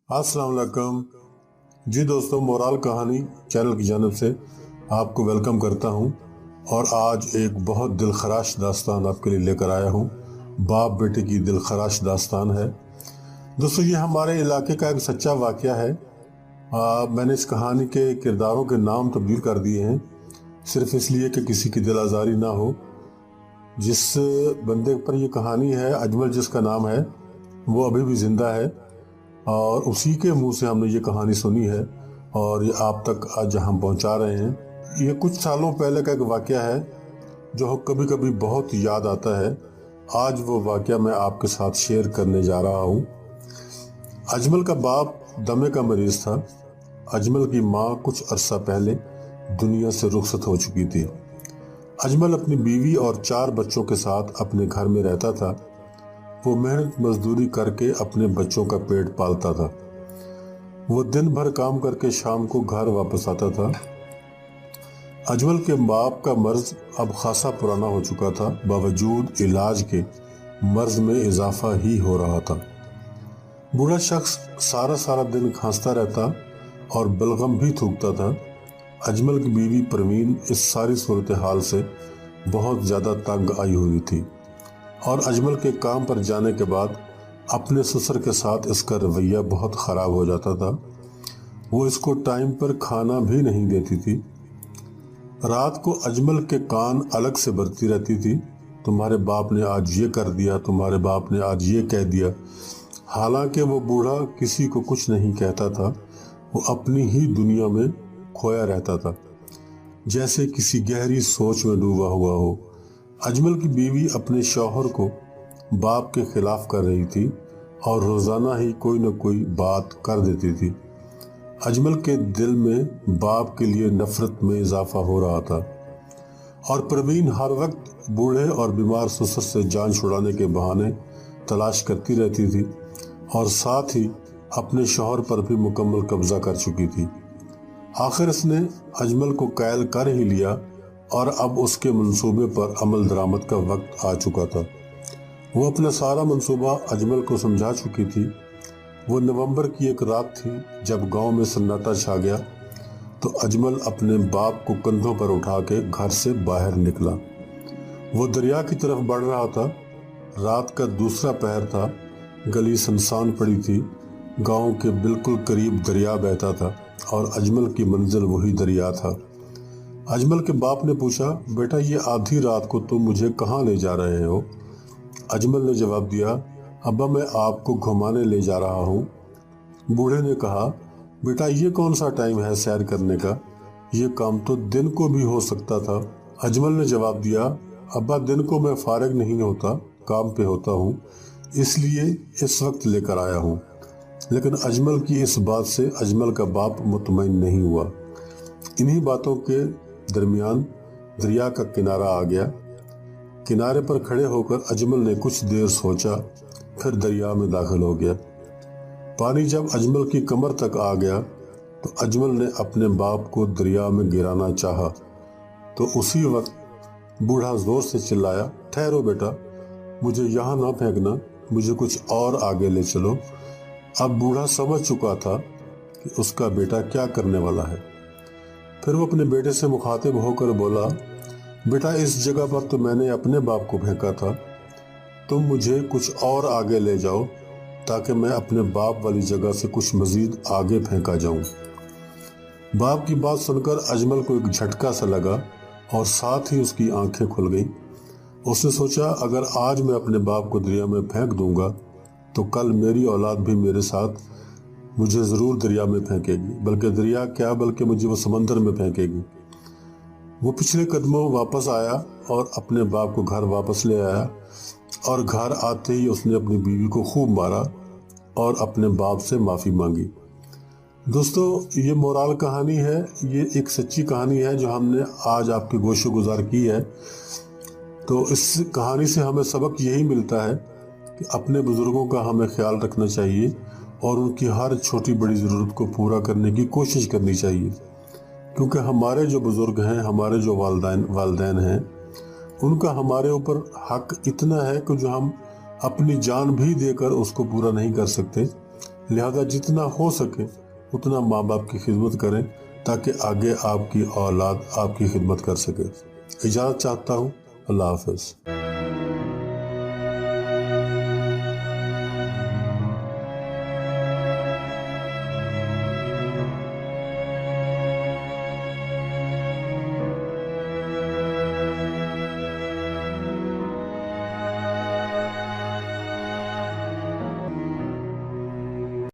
अस्सलाम वालेकुम। जी दोस्तों, मोराल कहानी चैनल की जानिब से आपको वेलकम करता हूं और आज एक बहुत दिलखराश दास्तान आपके लिए लेकर आया हूं। बाप बेटे की दिलखराश दास्तान है। दोस्तों, ये हमारे इलाके का एक सच्चा वाक़या है। मैंने इस कहानी के किरदारों के नाम तब्दील कर दिए हैं सिर्फ इसलिए कि किसी की दिल आज़ारी ना हो। जिस बंदे पर ये कहानी है, अजमल जिसका नाम है, वो अभी भी ज़िंदा है और उसी के मुंह से हमने ये कहानी सुनी है और ये आप तक आज हम पहुंचा रहे हैं। ये कुछ सालों पहले का एक वाक़या है जो कभी कभी बहुत याद आता है। आज वो वाक़या मैं आपके साथ शेयर करने जा रहा हूँ। अजमल का बाप दमे का मरीज़ था। अजमल की माँ कुछ अरसा पहले दुनिया से रुखसत हो चुकी थी। अजमल अपनी बीवी और 4 बच्चों के साथ अपने घर में रहता था। वो मेहनत मजदूरी करके अपने बच्चों का पेट पालता था। वो दिन भर काम करके शाम को घर वापस आता था। अजमल के बाप का मर्ज अब खासा पुराना हो चुका था। बावजूद इलाज के मर्ज में इजाफा ही हो रहा था। बूढ़ा शख्स सारा सारा दिन खांसता रहता और बलगम भी थूकता था। अजमल की बीवी परवीन इस सारी सूरत हाल से बहुत ज़्यादा तंग आई हुई थी और अजमल के काम पर जाने के बाद अपने ससुर के साथ इसका रवैया बहुत ख़राब हो जाता था। वो इसको टाइम पर खाना भी नहीं देती थी। रात को अजमल के कान अलग से बरती रहती थी, तुम्हारे बाप ने आज ये कर दिया, तुम्हारे बाप ने आज ये कह दिया। हालांकि वो बूढ़ा किसी को कुछ नहीं कहता था। वो अपनी ही दुनिया में खोया रहता था, जैसे किसी गहरी सोच में डूबा हुआ हो। अजमल की बीवी अपने शौहर को बाप के खिलाफ कर रही थी और रोज़ाना ही कोई न कोई बात कर देती थी। अजमल के दिल में बाप के लिए नफरत में इजाफा हो रहा था और परवीन हर वक्त बूढ़े और बीमार ससुर से जान छुड़ाने के बहाने तलाश करती रहती थी और साथ ही अपने शौहर पर भी मुकम्मल कब्जा कर चुकी थी। आखिर इसने अजमल को कैद कर ही लिया और अब उसके मंसूबे पर अमल दरामद का वक्त आ चुका था। वो अपना सारा मंसूबा अजमल को समझा चुकी थी। वो नवंबर की एक रात थी जब गांव में सन्नाटा छा गया तो अजमल अपने बाप को कंधों पर उठा के घर से बाहर निकला। वो दरिया की तरफ बढ़ रहा था। रात का दूसरा पहर था। गली सुनसान पड़ी थी। गांव के बिल्कुल करीब दरिया बहता था और अजमल की मंजिल वही दरिया था। अजमल के बाप ने पूछा, बेटा ये आधी रात को तुम मुझे कहाँ ले जा रहे हो? अजमल ने जवाब दिया, अब्बा मैं आपको घुमाने ले जा रहा हूँ। बूढ़े ने कहा, बेटा ये कौन सा टाइम है सैर करने का? ये काम तो दिन को भी हो सकता था। अजमल ने जवाब दिया, अब्बा दिन को मैं फारिग नहीं होता, काम पे होता हूँ, इसलिए इस वक्त लेकर आया हूँ। लेकिन अजमल की इस बात से अजमल का बाप मुतमईन नहीं हुआ। इन्हीं बातों के दरमियान दरिया का किनारा आ गया। किनारे पर खड़े होकर अजमल ने कुछ देर सोचा, फिर दरिया में दाखिल हो गया। पानी जब अजमल की कमर तक आ गया तो अजमल ने अपने बाप को दरिया में गिराना चाहा तो उसी वक्त बूढ़ा जोर से चिल्लाया, ठहरो बेटा, मुझे यहाँ ना फेंकना, मुझे कुछ और आगे ले चलो। अब बूढ़ा समझ चुका था कि उसका बेटा क्या करने वाला है। फिर वो अपने बेटे से मुखातिब होकर बोला, बेटा इस जगह पर तो मैंने अपने बाप को फेंका था, तुम मुझे कुछ और आगे ले जाओ ताकि मैं अपने बाप वाली जगह से कुछ मजीद आगे फेंका जाऊं। बाप की बात सुनकर अजमल को एक झटका सा लगा और साथ ही उसकी आंखें खुल गईं। उसने सोचा, अगर आज मैं अपने बाप को दरिया में फेंक दूंगा तो कल मेरी औलाद भी मेरे साथ मुझे ज़रूर दरिया में फेंकेगी, बल्कि दरिया क्या बल्कि मुझे वो समंदर में फेंकेगी। वो पिछले कदमों वापस आया और अपने बाप को घर वापस ले आया और घर आते ही उसने अपनी बीवी को खूब मारा और अपने बाप से माफ़ी मांगी। दोस्तों, ये मोराल कहानी है, ये एक सच्ची कहानी है जो हमने आज आपके गोशो गुजार की है। तो इस कहानी से हमें सबक यही मिलता है कि अपने बुज़ुर्गों का हमें ख्याल रखना चाहिए और उनकी हर छोटी बड़ी ज़रूरत को पूरा करने की कोशिश करनी चाहिए, क्योंकि हमारे जो बुज़ुर्ग हैं, हमारे जो वालिदैन हैं, उनका हमारे ऊपर हक इतना है कि जो हम अपनी जान भी देकर उसको पूरा नहीं कर सकते, लिहाजा जितना हो सके उतना माँ बाप की खिदमत करें ताकि आगे आपकी औलाद आपकी खिदमत कर सके। इजाज़त चाहता हूँ। अल्लाह हाफ़िज़।